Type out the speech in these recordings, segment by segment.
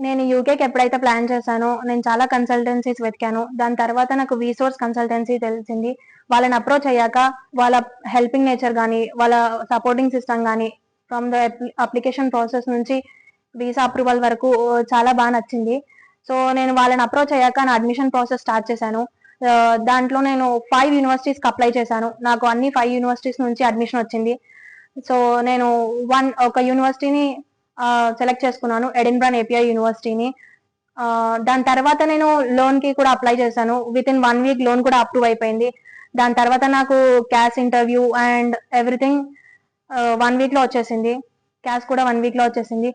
నేను యూకేకి ఎప్పుడైతే ప్లాన్ చేశానో, నేను చాలా కన్సల్టెన్సీస్ వెతికాను. దాని తర్వాత నాకు వీసోర్స్ కన్సల్టెన్సీ తెలిసింది. వాళ్ళని అప్రోచ్ అయ్యాక, వాళ్ళ హెల్పింగ్ నేచర్ గానీ, వాళ్ళ సపోర్టింగ్ సిస్టమ్ గానీ, ఫ్రమ్ ద అప్లికేషన్ ప్రాసెస్ నుంచి వీసా అప్రూవల్ వరకు చాలా నచ్చింది. సో, నేను వాళ్ళని అప్రోచ్ అయ్యాక నా అడ్మిషన్ ప్రాసెస్ స్టార్ట్ చేశాను. దాంట్లో నేను 5 యూనివర్సిటీస్‌కి అప్లై చేశాను. నాకు అన్ని 5 యూనివర్సిటీస్ నుంచి అడ్మిషన్ వచ్చింది. సో, నేను ఒక యూనివర్సిటీని సెలెక్ట్ చేసుకున్నాను. ఎడిన్‌బరా నేపియర్ యూనివర్సిటీని. దాని తర్వాత నేను లోన్‌కి కూడా అప్లై చేశాను. వితిన్ 1 వీక్ లోన్ కూడా అప్రూవ్ అయిపోయింది. దాని తర్వాత నాకు క్యాష్ ఇంటర్వ్యూ అండ్ ఎవ్రీథింగ్ 1 వీక్‌లో వచ్చేసింది. క్యాష్ కూడా 1 వీక్‌లో వచ్చేసింది.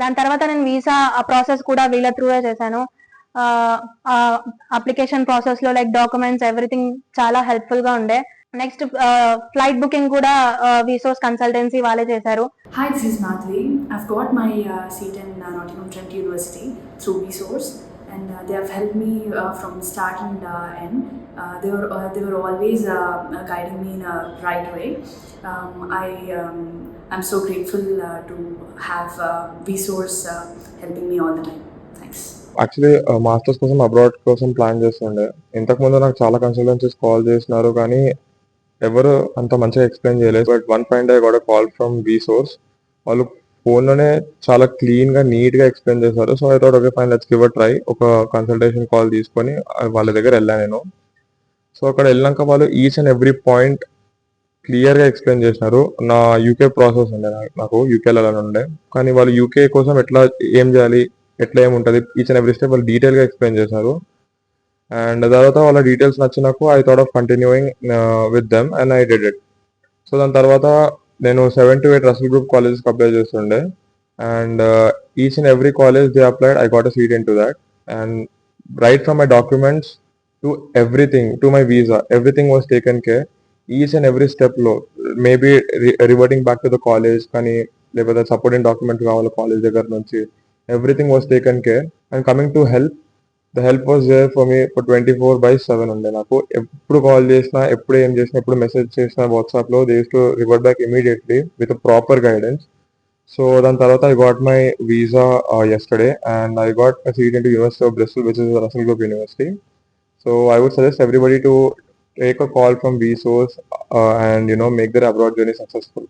దాని తర్వాత నేను వీసా ప్రాసెస్ కూడా వీళ్ళ త్రూయే చేశాను. అప్లికేషన్ ప్రాసెస్‌లో లైక్ డాక్యుమెంట్స్ ఎవ్రీథింగ్ చాలా హెల్ప్‌ఫుల్‌గా ఉండే. నెక్స్ట్ ఫ్లైట్ బుకింగ్ కూడా వీసోర్స్ కన్సల్టెన్సీ వాళ్ళే చేశారు. Hi, this is Madhuri. I've got my seat in Nottingham Trent University through Vsource, and they have helped me from start and end. They were always guiding me in a right way. I'm so grateful to have Vsource helping me all the time. Thanks. Actually masters కోసం abroad కోసం plan చేస్తుండే. ఇంతకుముందు నాకు చాలా consultancies call చేసినారు కానీ ఎవరు అంత మంచిగా ఎక్స్ప్లెయిన్ చేయలేదు. But one point I got a call from VSources. వాళ్ళు ఫోన్లోనే చాలా క్లీన్గా నీట్గా ఎక్స్ప్లెయిన్ చేశారు. So I thought okay fine let's give a try. ఒక కన్సల్టేషన్ కాల్ తీసుకొని వాళ్ళ దగ్గర వెళ్ళాను నేను. సో అక్కడ వెళ్ళాక వాళ్ళు ఈచ్ అండ్ ఎవ్రీ పాయింట్ క్లియర్గా ఎక్స్ప్లెయిన్ చేసినారు. నా యూకే ప్రాసెస్ ఉండే, నాకు యూకేలో ఉండే, కానీ వాళ్ళు యూకే కోసం ఎట్లా ఏం చేయాలి, ఎట్లా ఏముంటుంది, ఈచ్ అండ్ ఎవ్రీ స్టెప్ వాళ్ళు డీటెయిల్గా ఎక్స్ప్లెయిన్ చేశారు. అండ్ తర్వాత వాళ్ళ డీటెయిల్స్ నచ్చినాకు I thought of continuing with them and I did it. So దాని తర్వాత నేను 7 to 8 రసల్ గ్రూప్ కాలేజెస్కి అప్లై చేస్తుండే. And each and every college they applied, I got a seat in to that. And right from my documents to everything, to my visa, everything was taken care. Each and every స్టెప్లో maybe reverting back to the college కానీ, లేకపోతే supporting documents కావాలి college దగ్గర నుంచి, everything was taken care. And coming to help, the help was there for me for 24/7 ఉండే. నాకు ఎప్పుడు call చేసినా, ఎప్పుడు ఏం చేసినా, ఎప్పుడు మెసేజ్ చేసినా వాట్సాప్లో they use to revert back immediately with proper guidance. So దాని తర్వాత I got my visa yesterday and I got a seat into University of Bristol, which is a Russell Group University. So I would suggest everybody to take a call from Vsource and make their abroad journey successful.